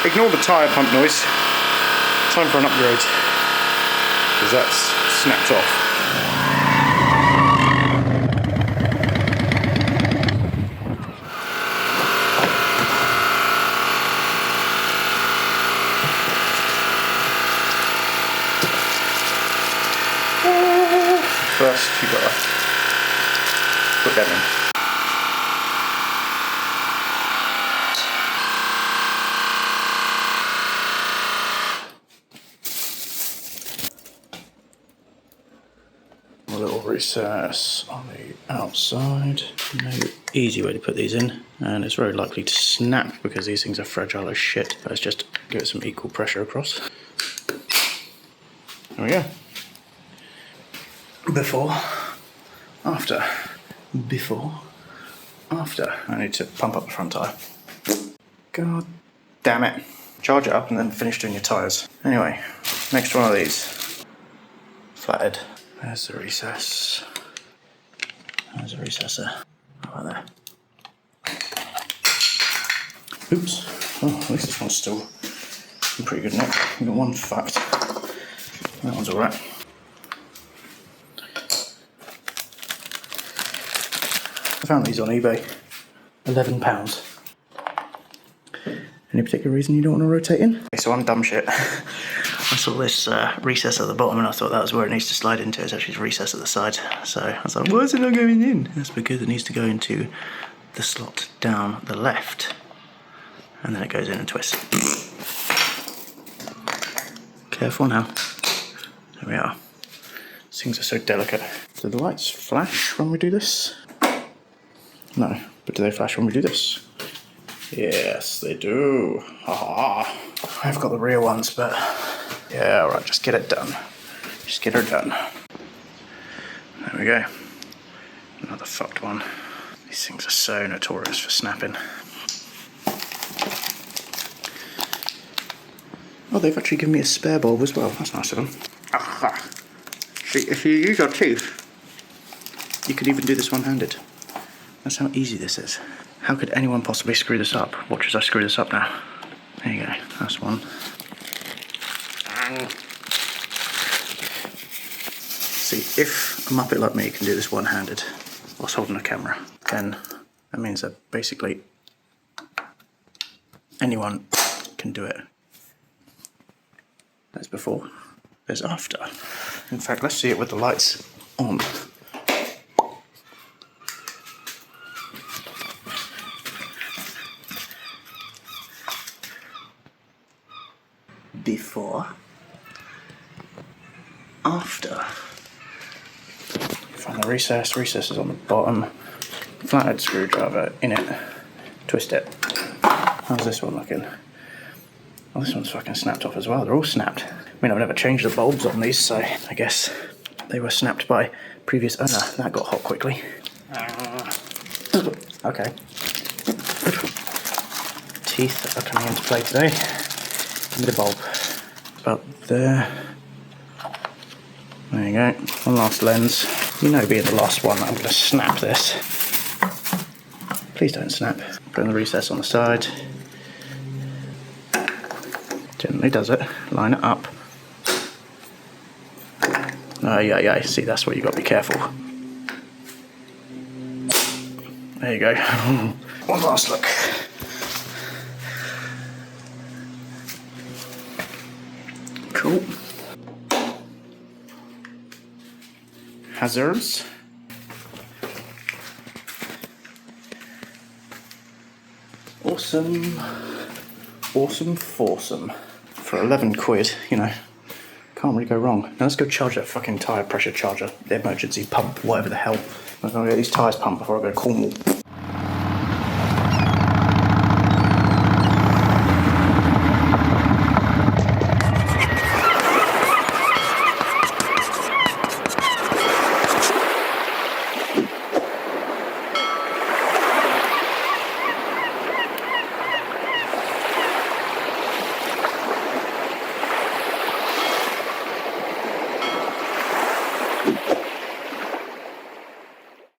ignore the tyre pump noise. Time for an upgrade, because that's snapped off. First, you've got to put them in. A little recess on the outside. No easy way to put these in, and it's very likely to snap because these things are fragile as shit. Let's just give it some equal pressure across. There we go. Before, after, before, after. I need to pump up the front tyre. God damn it. Charge it up and then finish doing your tyres. Anyway, next one of these. Flathead. There's the recess. There's a recessor. How about there? Oops. Oh, at least this one's still in pretty good nick. We've got one fucked. That one's alright. I found these on eBay. £11. Any particular reason you don't want to rotate in? Okay, so I'm dumb shit. I saw this recess at the bottom and I thought that was where it needs to slide into. It's actually a recess at the side. So I was like, why is it not going in? That's because it needs to go into the slot down the left. And then it goes in and twists. Careful now. There we are. These things are so delicate. Do the lights flash when we do this? No, but do they flash when we do this? Yes, they do. Haha. I've got the rear ones, but yeah, alright, just get it done. Just get her done. There we go. Another fucked one. These things are so notorious for snapping. Oh, they've actually given me a spare bulb as well. That's nice of them. Aha. See, if you use your teeth, you could even do this one-handed. That's how easy this is. How could anyone possibly screw this up? Watch as I screw this up now. There you go, that's one. See, if a muppet like me can do this one-handed whilst holding a camera, then that means that basically anyone can do it. There's before, there's after. In fact, let's see it with the lights on. Before, after. Find the recess is on the bottom. Flathead screwdriver in it, twist it. How's this one looking? Oh, this one's fucking snapped off as well. They're all snapped. I mean, I've never changed the bulbs on these, so I guess they were snapped by previous owner. That got hot quickly. Okay. Teeth are coming into play today. Give me the bulb. About there. There you go. One last lens. You know, being the last one, I'm going to snap this. Please don't snap. Put in the recess on the side. Gently does it. Line it up. Yeah. See, that's where you've got to be careful. There you go. One last look. Cool. Hazards. Awesome. Awesome foursome. For 11 quid, you know, can't really go wrong. Now let's go charge that fucking tyre pressure charger, the emergency pump, whatever the hell. I'm gonna get these tyres pumped before I go to Cornwall.